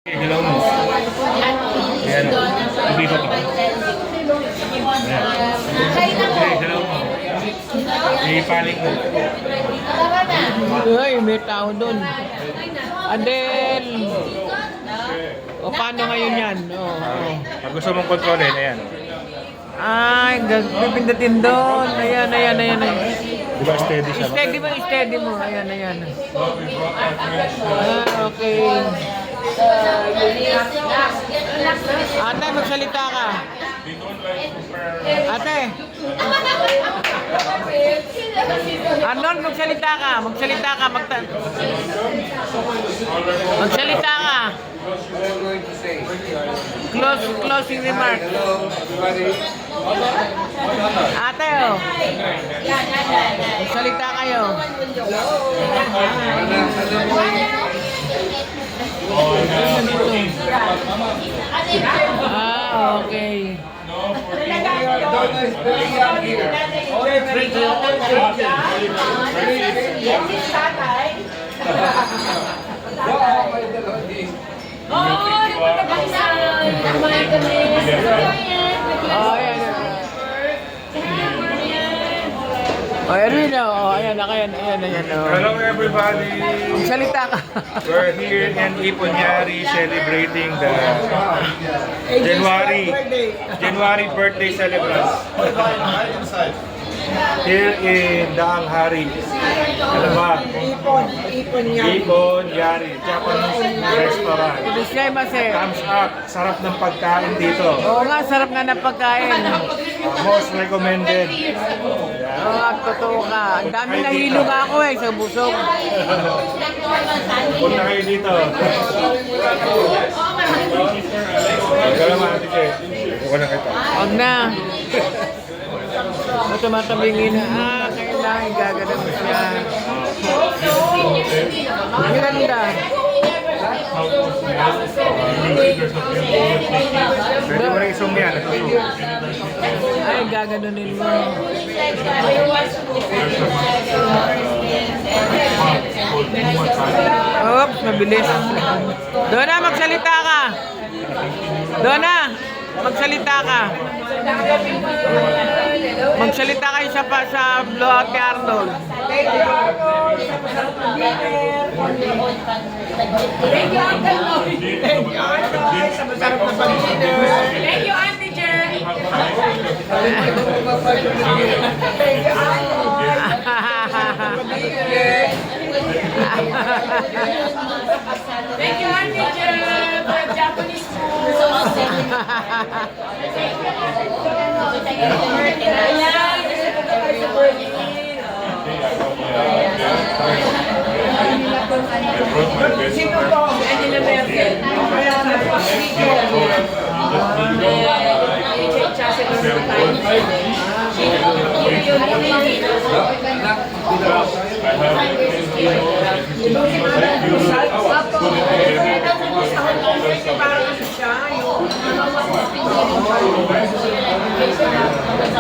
Hilaw mo. Ayan o. Ubiba pa. Ayan. Hilaw mo. Ipaling mo. Ay, may tao doon. Adel! O, paano ngayon yan? Pag gusto mong kontrolin, ayan. Ay, pipindutin doon. Ayan. Diba steady siya? Steady mo. Ayan. Okay. Ate, magsalita ka. Ate. Arnold, magsalita ka. Magsalita ka. Closing remark. Ate, magsalita kayo. Okay. Erwin, ayan. Hello everybody! Salita ka. We're here in Iponyari celebrating the January birthday celebration. Here in Daang Hari. Ano ba? Iponyari. Japanese restaurant. Thumbs up. Sarap ng pagkain dito. Oo nga, sarap nga ng pagkain. Most recommended. Oo nga, totoo ka. Ang dami nahilo nga ako sa busog. Punta kayo dito. Salamat, Tike. Buka na kita. Huwag na. Tumatabingin na. Kailangan gagana mo siya. Ang ganda. Pwede mo rin isong yan. Ay, gaganunin mo. Oops, mabilis. Donna, magsalita ka. Magsalita kayo sa blowout ni Arnold. Thank you, Auntie Jen. Thank you, Auntie Jen, for Japanese food. Sino po? Angela Merkel.